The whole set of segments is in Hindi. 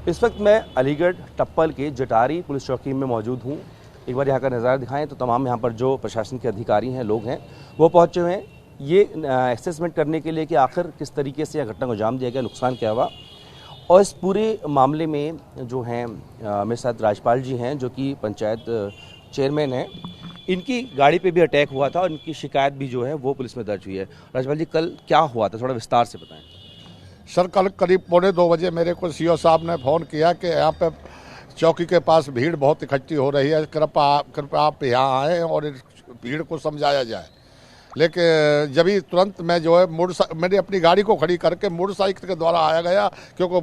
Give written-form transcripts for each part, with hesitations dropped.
इस वक्त मैं अलीगढ़ टप्पल के जटारी पुलिस चौकी में मौजूद हूँ। एक बार यहाँ का नज़ारा दिखाएं तो तमाम यहाँ पर जो प्रशासन के अधिकारी हैं, लोग हैं, वो पहुँचे हुए हैं ये असेसमेंट करने के लिए कि आखिर किस तरीके से यह घटना को अंजाम दिया गया, नुकसान क्या हुआ। और इस पूरे मामले में जो हैं मेरे साथ राजपाल जी हैं जो कि पंचायत चेयरमैन हैं, इनकी गाड़ी पे भी अटैक हुआ था और इनकी शिकायत भी जो है वो पुलिस में दर्ज हुई है। राजपाल जी, कल क्या हुआ था, थोड़ा विस्तार से बताएं। सर, कल करीब 2:45 बजे मेरे को सीओ साहब ने फ़ोन किया कि यहाँ पे चौकी के पास भीड़ बहुत इकट्ठी हो रही है, कृपया आप यहाँ आएँ और इस भीड़ को समझाया जाए। लेकिन जब ही तुरंत मैं जो है मैंने अपनी गाड़ी को खड़ी करके मोटरसाइकिल के द्वारा आया गया, क्योंकि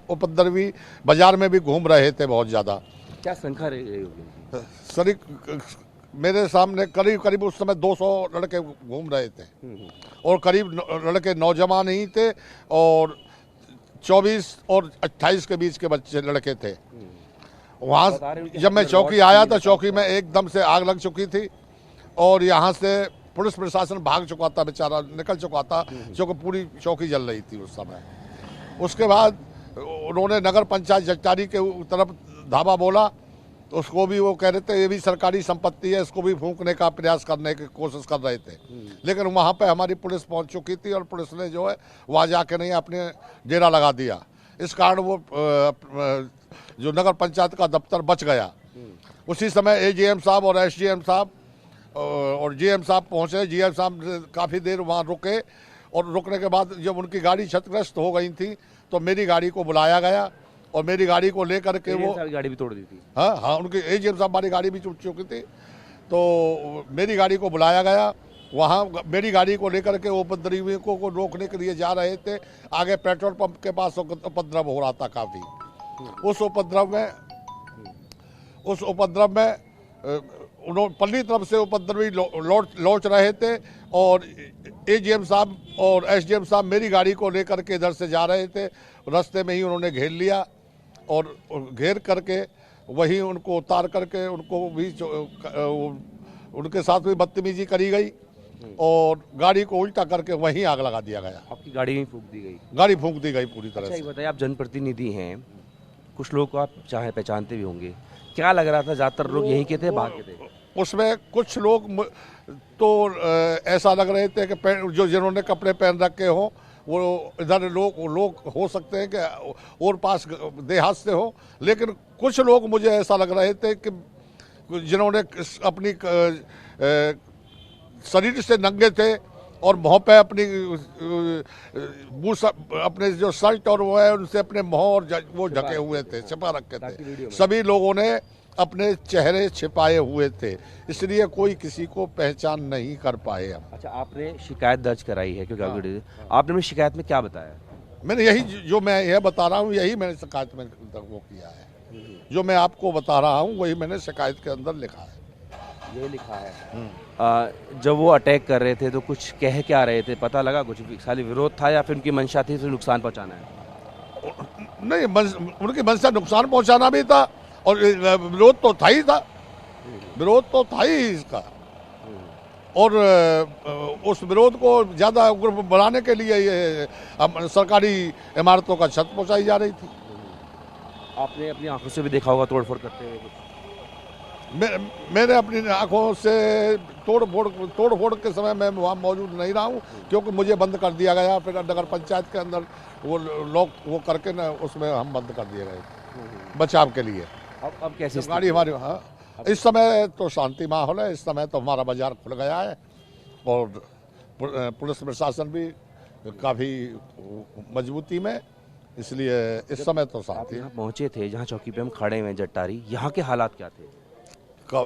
उपद्रवी बाजार में भी घूम रहे थे बहुत ज़्यादा। क्या संख्या रही होगी? सर, मेरे सामने करीब करीब उस समय 200 लड़के घूम रहे थे और करीब लड़के नौजवान ही थे और 24 और 28 के बीच के बच्चे लड़के थे। वहाँ जब मैं चौकी आया तो चौकी में एकदम से आग लग चुकी थी और यहाँ से पुलिस प्रशासन भाग चुका था, बेचारा निकल चुका था, क्योंकि पूरी चौकी जल रही थी उस समय। उसके बाद उन्होंने नगर पंचायत जटारी के तरफ धावा बोला तो उसको भी वो कह रहे थे ये भी सरकारी संपत्ति है, इसको भी फूंकने का प्रयास करने की कोशिश कर रहे थे। लेकिन वहाँ पे हमारी पुलिस पहुँच चुकी थी और पुलिस ने जो है वहाँ जाके नहीं अपने डेरा लगा दिया। इस कारण वो जो नगर पंचायत का दफ्तर बच गया। उसी समय एजीएम साहब और एसडीएम साहब और जीएम साहब पहुँचे। जीएम साहब काफ़ी देर वहाँ रुके और रुकने के बाद जब उनकी गाड़ी क्षतिग्रस्त हो गई थी तो मेरी गाड़ी को बुलाया गया और मेरी गाड़ी को लेकर के वो गाड़ी भी तोड़ दी थी। हाँ, उनकी एजीएम साहब हमारी गाड़ी भी टूट चुकी थी तो मेरी गाड़ी को बुलाया गया। वहाँ मेरी गाड़ी को लेकर के उपद्रवियों को रोकने के लिए जा रहे थे। आगे पेट्रोल पंप के पास उपद्रव हो रहा था काफ़ी। उस उपद्रव में उन्होंने पल्ली तरफ से उपद्रवी लौट रहे थे और एजीएम साहब और एसडीएम साहब मेरी गाड़ी को लेकर के इधर से जा रहे थे। रास्ते में ही उन्होंने घेर लिया और घेर करके वहीं उनको उतार करके उनको भी उनके साथ भी बदतमीजी करी गई और गाड़ी को उल्टा करके वहीं आग लगा दिया गया। आपकी गाड़ी ही फूंक दी गई? गाड़ी फूंक दी गई पूरी तरह से। बताइए, आप जनप्रतिनिधि हैं, कुछ लोग को आप चाहे पहचानते भी होंगे, क्या लग रहा था ज्यादातर लोग यहीं के थे, बाहर के थे? उसमें कुछ लोग तो ऐसा लग रहे थे कि जो जिन्होंने कपड़े पहन रखे हो वो इधर लोग हो सकते हैं कि और पास देहात से हो। लेकिन कुछ लोग मुझे ऐसा लग रहे थे कि जिन्होंने अपनी शरीर से नंगे थे और मुँह पे अपने जो शर्ट और वो है उनसे अपने मुँह और वो ढके हुए थे, छिपा रखे थे। सभी लोगों ने अपने चेहरे छिपाए हुए थे, इसलिए कोई किसी को पहचान नहीं कर पाए। अच्छा, आपने शिकायत दर्ज कराई है क्योंकि आपने अपनी शिकायत में क्या बताया? मैंने यही जो मैं यह बता रहा हूँ यही मैंने शिकायत में वो किया है। जो मैं आपको बता रहा हूँ वही मैंने शिकायत के अंदर लिखा है। ये लिखा है। जब वो अटैक कर रहे थे तो कुछ कह क्या रहे थे, पता लगा कुछ? खाली विरोध था या फिर उनकी मंशा थी तो नुकसान पहुंचाना है? नहीं, उनकी मंशा नुकसान पहुंचाना भी था और विरोध तो था ही था, विरोध तो था ही इसका। और उस विरोध को ज़्यादा उग्र बनाने के लिए ये सरकारी इमारतों का छत पहुंचाई जा रही थी। आपने अपनी आंखों से भी देखा होगा तोड़फोड़ करते हुए कुछ? मैंने अपनी आंखों से तोड़फोड़ के समय मैं वहाँ मौजूद नहीं रहा हूँ, क्योंकि मुझे बंद कर दिया गया। फिर नगर पंचायत के अंदर वो लोग वो करके ना उसमें हम बंद कर दिए गए बचाव के लिए। अब कैसी गाड़ी हमारी? हाँ, इस समय तो शांति माहौल है। इस समय तो हमारा बाजार खुल गया है और पुलिस प्रशासन भी काफ़ी मजबूती में, इसलिए इस समय तो शांति। यहाँ पहुँचे थे जहाँ चौकी पे हम खड़े हुए जटारी, यहाँ के हालात क्या थे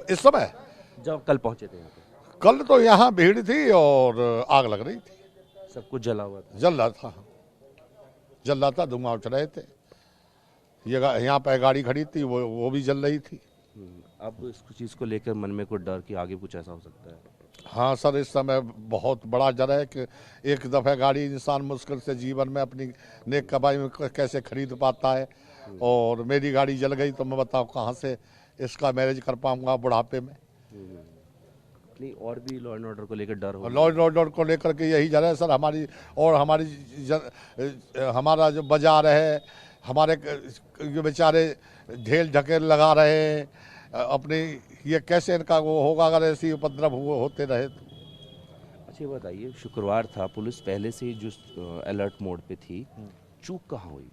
इस समय जब कल पहुँचे थे? यहाँ पे कल तो यहाँ भीड़ थी और आग लग रही थी, सब कुछ जला हुआ था। जल रहा था, धुआं उठ रहे थे। ये यहाँ पे गाड़ी खड़ी थी वो भी जल रही थी। अब इस चीज़ को लेकर मन में कुछ डर कि आगे कुछ ऐसा हो सकता है? हाँ सर, इस समय बहुत बड़ा डर है कि एक दफ़ा गाड़ी इंसान मुश्किल से जीवन में अपनी नेक कमाई में कैसे खरीद पाता है और मेरी गाड़ी जल गई तो मैं बताऊँ कहाँ से इसका मैनेज कर पाऊँगा बुढ़ापे में। नहीं, और भी लॉ एंड ऑर्डर को लेकर डर हो? लॉ एंड ऑर्डर को लेकर के यही डर है सर हमारी। और हमारा जो बाजार है हमारे ये बेचारे ढेल ढकेल लगा रहे हैं अपनी, ये कैसे इनका वो होगा अगर ऐसी उपद्रव होते रहे तो। अच्छा ये बताइए, शुक्रवार था, पुलिस पहले से ही जो अलर्ट मोड पे थी, चूक कहाँ हुई?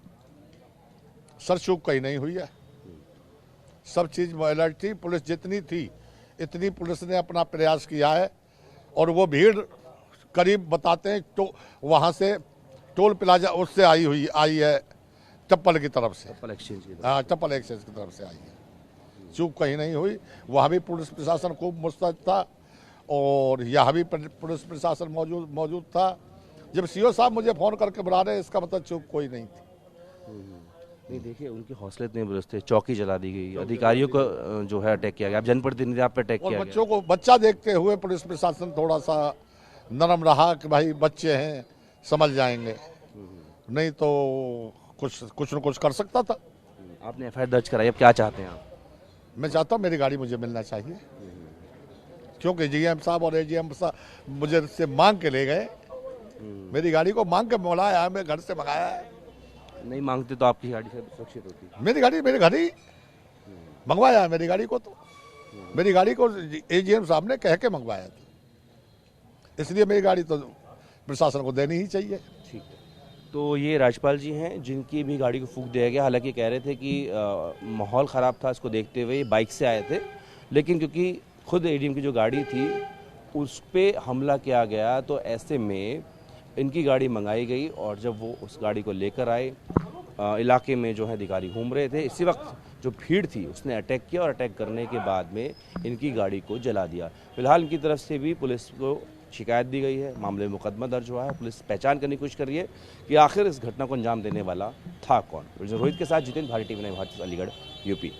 सर चूक कहीं नहीं हुई है, सब चीज अलर्ट थी, पुलिस जितनी थी इतनी पुलिस ने अपना प्रयास किया है। और वो भीड़ करीब बताते हैं तो वहाँ से टोल प्लाजा उससे आई है चप्पल की तरफ से, चप्पल एक्सचेंज की हाँ चप्पल एक्सचेंज की तरफ से आई है। चूक कहीं नहीं हुई, वहाँ भी पुलिस प्रशासन खूब मुस्तैद था और यहाँ भी पुलिस प्रशासन मौजूद था। जब सीओ साहब मुझे फ़ोन करके बुला रहे, इसका मतलब चूक कोई नहीं थी। नहीं देखिए, उनके हौसले इतने बुलंद थे, चौकी जला दी गई, अधिकारियों को जो है अटैक किया गया, आप जनप्रतिनिधि आप पे अटैक और किया बच्चों को बच्चा देखते हुए पुलिस प्रशासन थोड़ा सा नरम रहा कि भाई बच्चे हैं समझ जाएंगे, नहीं तो कुछ न कुछ कर सकता था। गया। आपने एफआईआर दर्ज कराई, अब क्या चाहते हैं आप? मैं चाहता हूँ मेरी गाड़ी मुझे मिलना चाहिए, क्योंकि जीएम साहब और एजीएम साहब मुझे से मांग के ले गए। मेरी गाड़ी को मांग के बुलाया है, मैं घर से मंगाया है। नहीं मांगते तो आपकी गाड़ी से सुरक्षित होती? मेरी गाड़ी मेरे घर ही मंगवाया है, मेरी गाड़ी को तो मेरी गाड़ी को एजीएम साहब ने कह के मंगवाया था, इसलिए मेरी गाड़ी तो प्रशासन को देनी ही चाहिए। ठीक है, तो ये राज्यपाल जी हैं जिनकी भी गाड़ी को फूंक दिया गया। हालांकि कह रहे थे कि माहौल ख़राब था, इसको देखते हुए बाइक से आए थे, लेकिन क्योंकि खुद एडीएम की जो गाड़ी थी उस पर हमला किया गया, तो ऐसे में इनकी गाड़ी मंगाई गई और जब वो उस गाड़ी को लेकर आए, इलाके में जो है अधिकारी घूम रहे थे, इसी वक्त जो भीड़ थी उसने अटैक किया और अटैक करने के बाद में इनकी गाड़ी को जला दिया। फिलहाल इनकी तरफ से भी पुलिस को शिकायत दी गई है, मामले में मुकदमा दर्ज हुआ है। पुलिस पहचान करने की कोशिश कर रही है कि आखिर इस घटना को अंजाम देने वाला था कौन। रोहित के साथ जितेंद्र, भारतीय टीवी 9 भारत, अलीगढ़, यूपी।